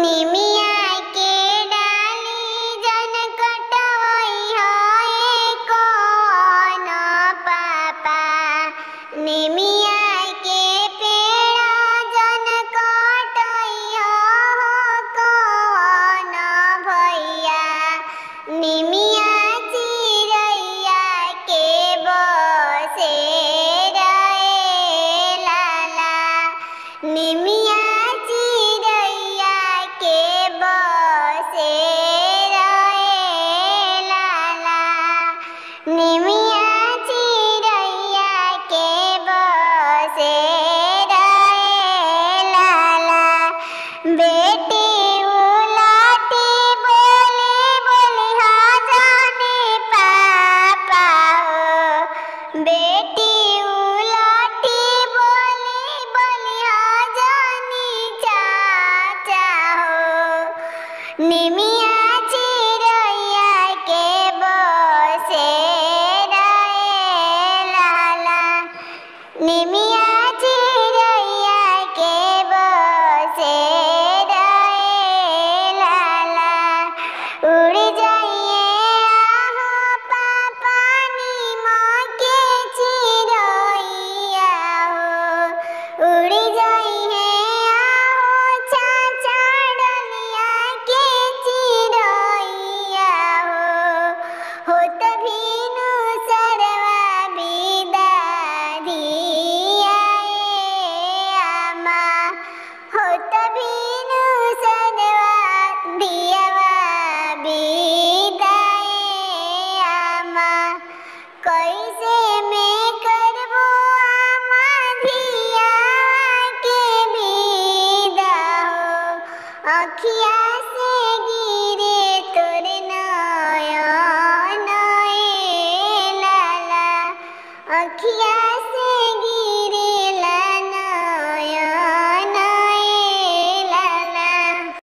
निमिया के डाली जन कटवई है कौन पापा। निमिया के पेड़ा जन कटई हो कौन भैया। निमिया चिरैया के बसे रे लाला। निमिया चिरैया के बसे रे लाला। निमिया चिरैया के बसे रे लाला। बेटी उलाटी बोली बोली हाँ जाने पापा हो। बेटी उलाटी बोली बोली हाँ जानी चाचा हो। निमिया चिरैया के बसे रे लाला। निमिया चिरैया के बसे रे लाला। उड़ जाइए आहो पापा नीमा के चिरैया हो। उड़ जाइए आहो चाचा डलिया के चिरैया हो तभीनु सरवा बिदा दिया आमा। हो तभीनु सरवा दियावा बिदा आमा। कैसे मैं करबो आमा धिया के बिदा हो। अखिया से गिरे तोर नयन ए लाला। अखिया